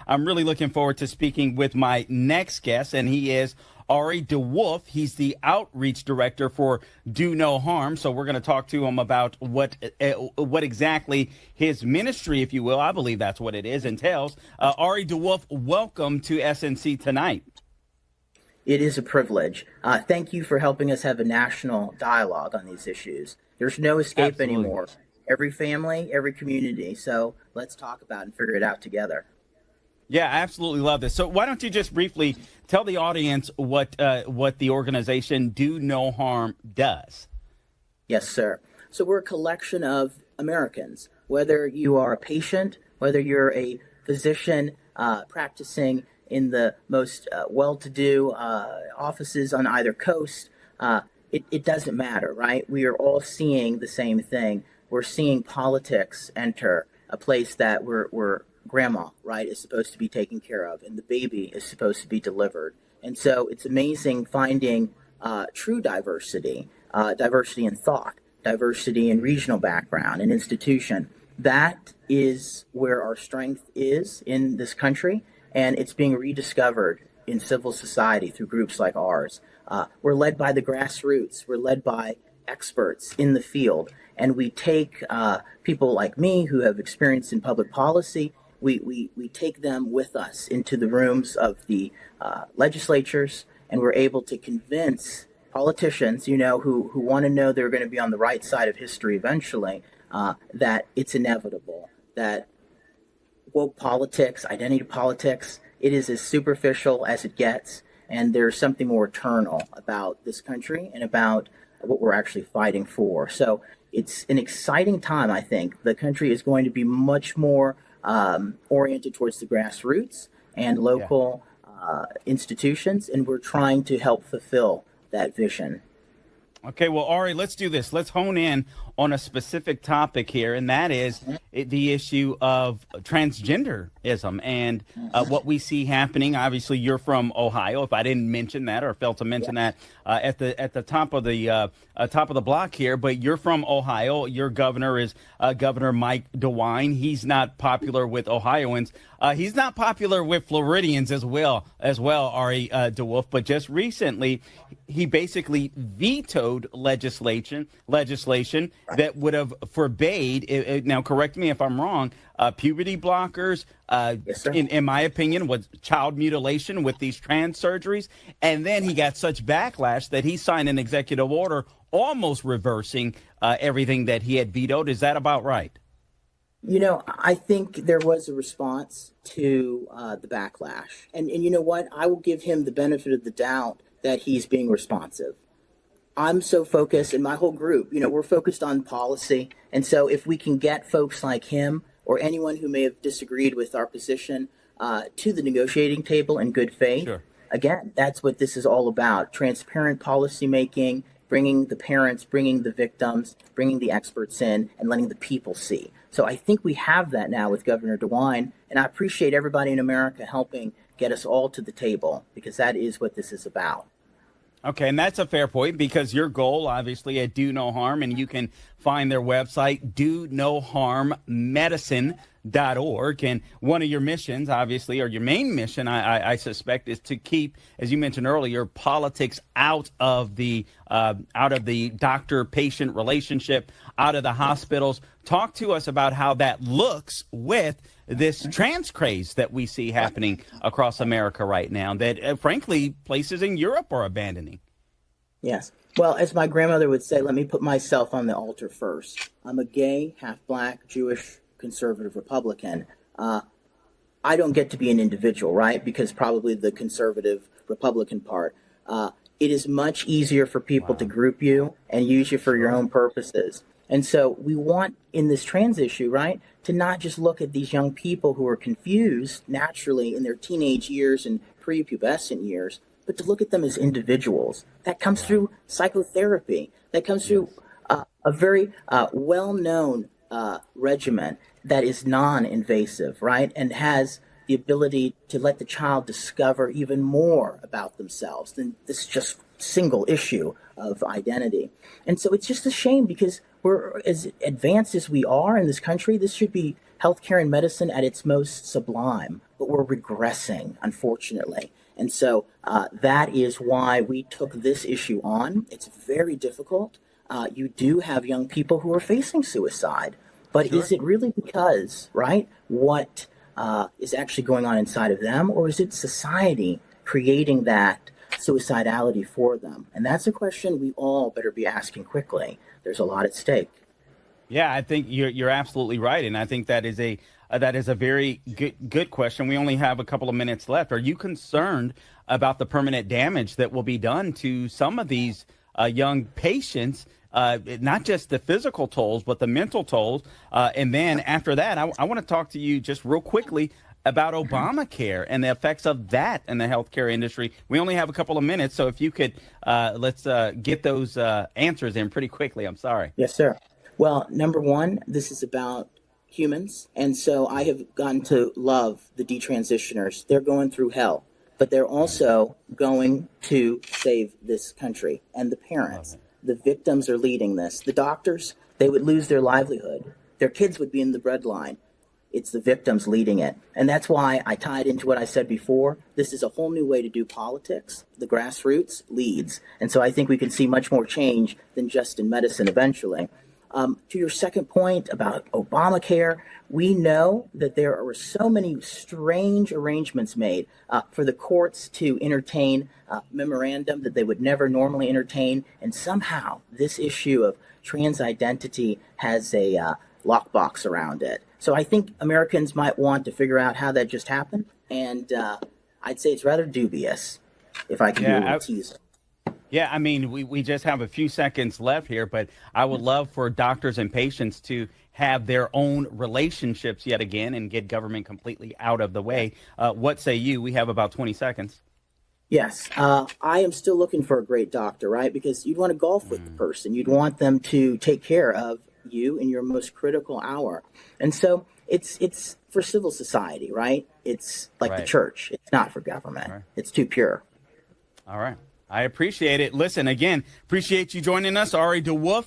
I'm really looking forward to speaking with my next guest, and he is Ari DeWolf. He's the outreach director for Do No Harm. So we're going to talk to him about what exactly his ministry, if you will, I believe that's what it is, entails. Ari DeWolf, welcome to SNC tonight. It is a privilege. Thank you for helping us have a national dialogue on these issues. There's no escape Absolutely. anymore. Every family, every community. So let's talk about and figure it out together. Yeah, I absolutely love this. So why don't you just briefly tell the audience what the organization Do No Harm does? Yes, sir. So we're a collection of Americans, whether you are a patient, whether you're a physician practicing in the most well-to-do offices on either coast, it doesn't matter, right? We are all seeing the same thing. We're seeing politics enter a place that we're grandma, right, is supposed to be taken care of, and the baby is supposed to be delivered. And so it's amazing finding true diversity, diversity in thought, diversity in regional background and institution. That is where our strength is in this country, and it's being rediscovered in civil society through groups like ours. We're led by the grassroots. We're led by experts in the field, and we take people like me who have experience in public policy. We take them with us into the rooms of the legislatures, and we're able to convince politicians, who want to know they're going to be on the right side of history eventually, that it's inevitable, that woke politics, identity politics, it is as superficial as it gets, and there's something more eternal about this country and about what we're actually fighting for. So it's an exciting time, I think. The country is going to be much more oriented towards the grassroots and local institutions, and we're trying to help fulfill that vision. Okay, well, Ari, let's do this. Let's hone in on a specific topic here, and that is the issue of transgenderism and what we see happening. Obviously, you're from Ohio. If I didn't mention that or failed to mention that at the top of the block here, but you're from Ohio. Your governor is Governor Mike DeWine. He's not popular with Ohioans. He's not popular with Floridians as well, Ari DeWolf. But just recently, he basically vetoed legislation that would have forbade, now correct me if I'm wrong, puberty blockers, Yes, sir. in my opinion, was child mutilation with these trans surgeries. And then he got such backlash that he signed an executive order almost reversing everything that he had vetoed. Is that about right? I think there was a response to the backlash. And you know what? I will give him the benefit of the doubt that he's being responsive. I'm so focused, and my whole group, we're focused on policy. And so if we can get folks like him or anyone who may have disagreed with our position to the negotiating table in good faith, Sure. again, that's what this is all about. Transparent policy making, bringing the parents, bringing the victims, bringing the experts in, and letting the people see. So I think we have that now with Governor DeWine, and I appreciate everybody in America helping get us all to the table, because that is what this is about. Okay, and that's a fair point, because your goal, obviously, at Do No Harm, and you can find their website, donoharmmedicine.org. And one of your missions, obviously, or your main mission, I suspect, is to keep, as you mentioned earlier, politics out of the doctor-patient relationship, out of the hospitals. Talk to us about how that looks with this trans craze that we see happening across America right now that, frankly, places in Europe are abandoning. Yes. Well, as my grandmother would say, let me put myself on the altar first. I'm a gay, half-black, Jewish, conservative Republican. I don't get to be an individual, right? Because probably the conservative Republican part. It is much easier for people to group you and use you for your own purposes. And so we want, in this trans issue, right, to not just look at these young people who are confused naturally in their teenage years and prepubescent years, but to look at them as individuals. That comes through psychotherapy. That comes through a very well-known regimen that is non-invasive, right, and has the ability to let the child discover even more about themselves than this just single issue of identity. And so it's just a shame, because we're as advanced as we are in this country. This should be healthcare and medicine at its most sublime, but we're regressing, unfortunately. And so that is why we took this issue on. It's very difficult. You do have young people who are facing suicide, but Sure. is it really because, right, what is actually going on inside of them, or is it society creating that suicidality for them? And that's a question we all better be asking quickly. There's a lot at stake. Yeah, I think you're absolutely right, and I think that is a very good question. We only have a couple of minutes left. Are you concerned about the permanent damage that will be done to some of these young patients? Not just the physical tolls, but the mental tolls. And then after that, I want to talk to you just real quickly about Obamacare and the effects of that in the healthcare industry. We only have a couple of minutes, so if you could, let's get those answers in pretty quickly. I'm sorry. Yes, sir. Well, number one, this is about humans. And so I have gotten to love the detransitioners. They're going through hell, but they're also going to save this country. And the parents, the victims are leading this. The doctors, they would lose their livelihood. Their kids would be in the breadline. It's the victims leading it. And that's why I tied into what I said before. This is a whole new way to do politics. The grassroots leads. And so I think we can see much more change than just in medicine eventually. To your second point about Obamacare, we know that there are so many strange arrangements made for the courts to entertain memorandum that they would never normally entertain. And somehow this issue of trans identity has a lockbox around it. So I think Americans might want to figure out how that just happened. And I'd say it's rather dubious, if I can be a little teaser. Yeah, I mean, we just have a few seconds left here, but I would love for doctors and patients to have their own relationships yet again and get government completely out of the way. What say you? We have about 20 seconds. Yes, I am still looking for a great doctor, right? Because you'd want to golf with the person. You'd want them to take care of you in your most critical hour. And so it's for civil society, right? It's like the church. It's not for government. Right. It's too pure. All right. I appreciate it. Listen, again, appreciate you joining us, Ari DeWolf.